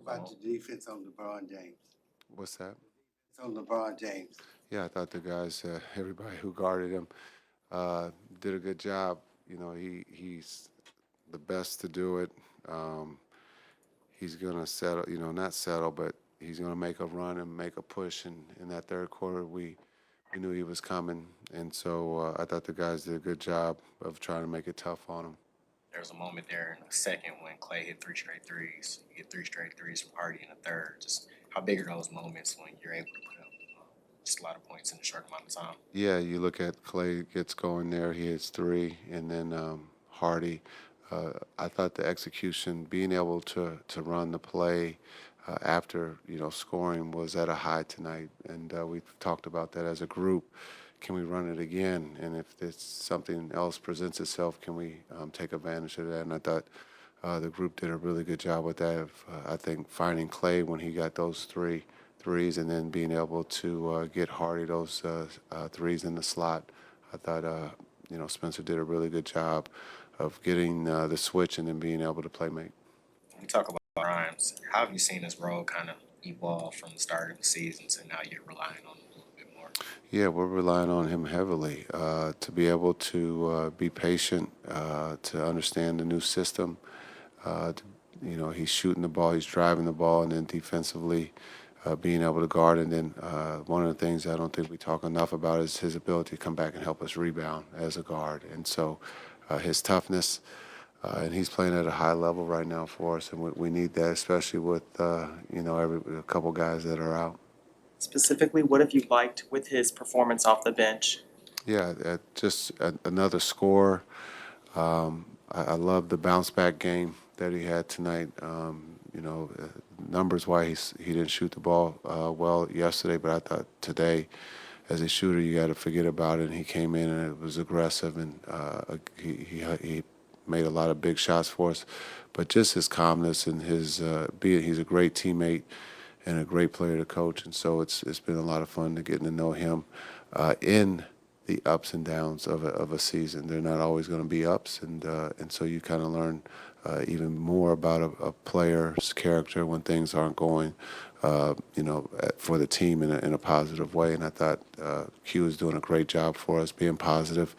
About the defense on LeBron James. What's that? It's on LeBron James. Yeah, I thought the guys, everybody who guarded him, uh, did a good job. He's the best to do it. Um, he's gonna settle, not settle, but he's gonna make a run and make a push. And in that third quarter, we knew he was coming, and so I thought the guys did a good job of trying to make it tough on him. There's a moment there in the second when Clay hit three straight threes. You get three straight threes from Hardy in the third. Just how big are those moments when you're able to put up just a lot of points in a short amount of time? Yeah, you look at Clay gets going there, he hits three, and then Hardy. I thought the execution, being able to run the play after scoring was at a high tonight, and we've talked about that as a group. Can we run it again? And if there's something else presents itself, can we take advantage of that? And I thought the group did a really good job with that. I think finding Clay when he got those threes, and then being able to get Hardy those threes in the slot. I thought Spencer did a really good job of getting the switch and then being able to play make. When we talk about Grimes, how have you seen his role kind of evolve from the start of the season to now you're relying on him a little bit more? Yeah, we're relying on him heavily to be able to be patient, to understand the new system. To, he's shooting the ball, he's driving the ball, and then defensively being able to guard. And then one of the things I don't think we talk enough about is his ability to come back and help us rebound as a guard. And so his toughness, and he's playing at a high level right now for us, and we need that, especially with a couple guys that are out. Specifically, what have you liked with his performance off the bench? Yeah, just another score. I love the bounce back game that he had tonight. Numbers wise, he didn't shoot the ball well yesterday, but I thought today, as a shooter, you got to forget about it. And he came in and it was aggressive, and he made a lot of big shots for us. But just his calmness and he's a great teammate and a great player to coach, and so it's been a lot of fun to getting to know him in the ups and downs of a season. They're not always going to be ups, and so you kind of learn even more about a player's character when things aren't going, for the team in a positive way. And I thought Q was doing a great job for us, being positive.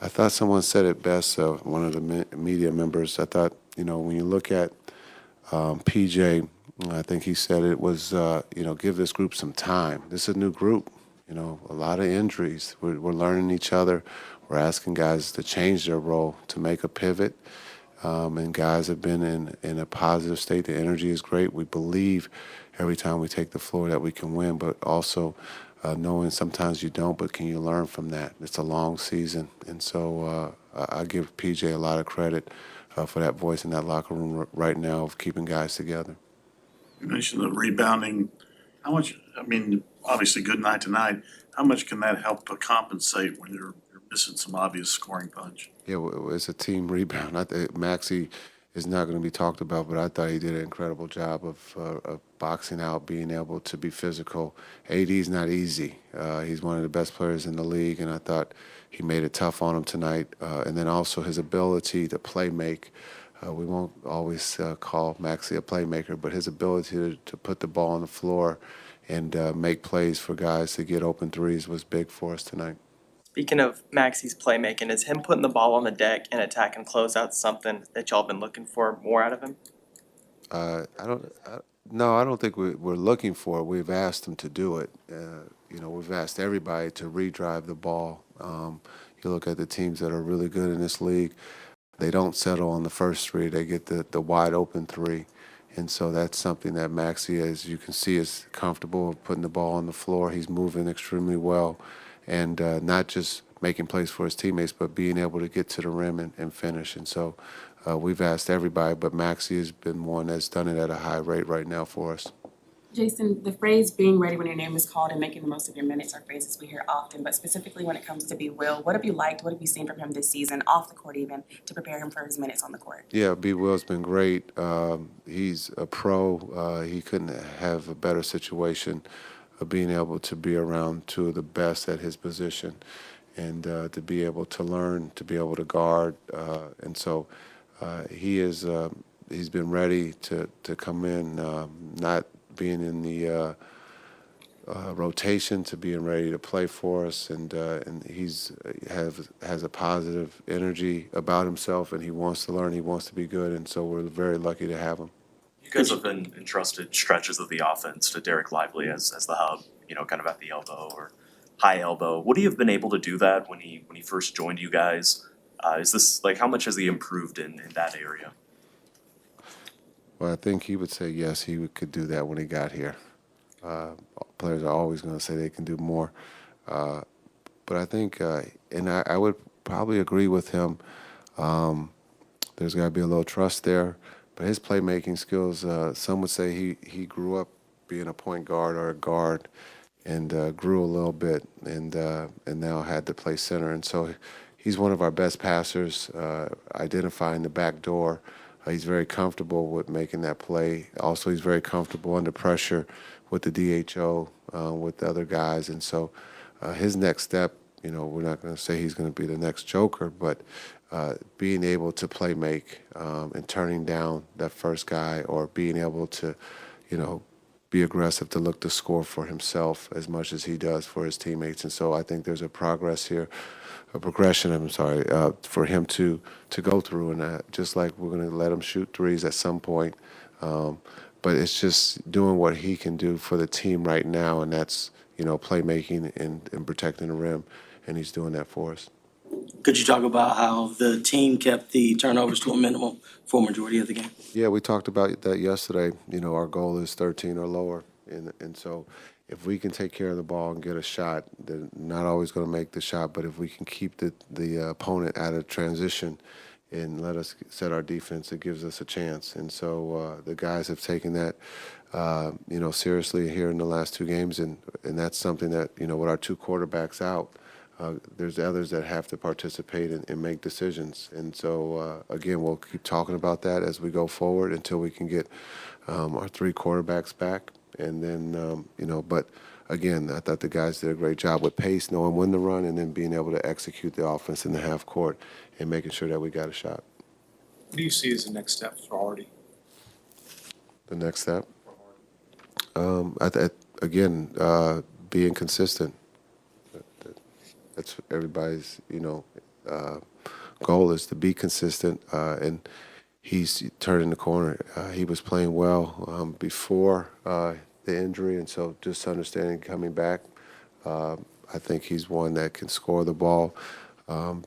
I thought someone said it best, one of the media members. I thought, when you look at PJ, I think he said it was, give this group some time. This is a new group, a lot of injuries. We're learning each other. We're asking guys to change their role, to make a pivot. And guys have been in a positive state. The energy is great. We believe every time we take the floor that we can win, but also knowing sometimes you don't, but can you learn from that? It's a long season. And so I give PJ a lot of credit for that voice in that locker room right now of keeping guys together. You mentioned the rebounding. How much, obviously good night tonight. How much can that help compensate when you're missing some obvious scoring punch? Yeah, it's a team rebound. I think Maxey is not going to be talked about, but I thought he did an incredible job of boxing out, being able to be physical. AD's not easy. He's one of the best players in the league, and I thought he made it tough on him tonight. And then also his ability to play make. We won't always call Maxey a playmaker, but his ability to put the ball on the floor and make plays for guys to get open threes was big for us tonight. Speaking of Maxey's playmaking, is him putting the ball on the deck and attacking closeouts something that y'all been looking for more out of him? No, I don't think we're looking for it. We've asked him to do it. We've asked everybody to redrive the ball. You look at the teams that are really good in this league, they don't settle on the first three. They get the wide open three. And so that's something that Maxey, as you can see, is comfortable with putting the ball on the floor. He's moving extremely well, and not just making plays for his teammates, but being able to get to the rim and finish. And so we've asked everybody, but Maxey has been one that's done it at a high rate right now for us. Jason, the phrase being ready when your name is called and making the most of your minutes are phrases we hear often, but specifically when it comes to B. Will, what have you liked, what have you seen from him this season, off the court even, to prepare him for his minutes on the court? Yeah, B. Will's been great. He's a pro. He couldn't have a better situation of being able to be around two of the best at his position, and to be able to learn, to be able to guard. And so he is he's been ready to come in, not being in the rotation to being ready to play for us, and he's has a positive energy about himself, and he wants to learn, he wants to be good, and so we're very lucky to have him. You guys have been entrusted stretches of the offense to Derek Lively as the hub, kind of at the elbow or high elbow. Would he have been able to do that when he first joined you guys? Is this how much has he improved in that area? Well, I think he would say yes, could do that when he got here. Players are always going to say they can do more. But I think, and I would probably agree with him, there's got to be a little trust there. But his playmaking skills, some would say he grew up being a point guard or a guard and grew a little bit and now had to play center. And so he's one of our best passers, identifying the back door. He's very comfortable with making that play. Also, he's very comfortable under pressure with the DHO, with the other guys. And so his next step, we're not going to say he's going to be the next Joker, but being able to play make and turning down that first guy, or being able to, be aggressive to look to score for himself as much as he does for his teammates. And so I think there's a progression, for him to go through. And just like we're going to let him shoot threes at some point. But it's just doing what he can do for the team right now, and that's, playmaking and protecting the rim, and he's doing that for us. Could you talk about how the team kept the turnovers to a minimum for a majority of the game? Yeah, we talked about that yesterday. Our goal is 13 or lower, and so if we can take care of the ball and get a shot, they're not always going to make the shot, but if we can keep the opponent out of transition and let us set our defense, it gives us a chance. And so the guys have taken that, seriously here in the last two games, and that's something that, with our two quarterbacks out, there's others that have to participate and make decisions. And so, again, we'll keep talking about that as we go forward until we can get our three quarterbacks back. And then, but again, I thought the guys did a great job with pace, knowing when to run, and then being able to execute the offense in the half court and making sure that we got a shot. What do you see as the next step for Hardy? The next step? Being consistent. That's everybody's, goal is to be consistent, and he's turning the corner. He was playing well before the injury, and so just understanding coming back, I think he's one that can score the ball,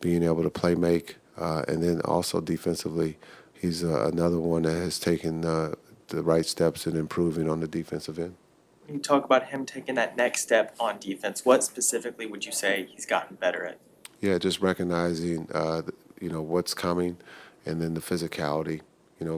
being able to play make, and then also defensively, he's another one that has taken the right steps in improving on the defensive end. When you talk about him taking that next step on defense, what specifically would you say he's gotten better at? Yeah, just recognizing, what's coming, and then the physicality,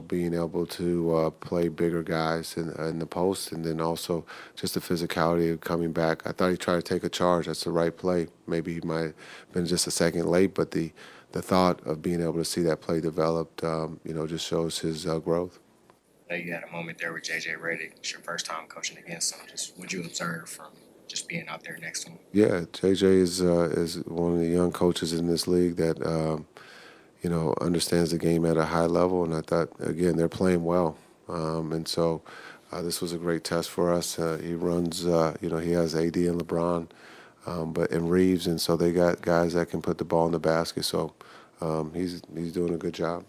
being able to play bigger guys in the post, and then also just the physicality of coming back. I thought he tried to take a charge. That's the right play. Maybe he might have been just a second late, but the thought of being able to see that play developed, just shows his growth. You had a moment there with JJ Redick. It's your first time coaching against him. Just what you observe from just being out there next to him? Yeah, JJ is one of the young coaches in this league that understands the game at a high level, and I thought, again, they're playing well, and so this was a great test for us. He runs, he has AD and LeBron, and Reeves, and so they got guys that can put the ball in the basket. So he's doing a good job.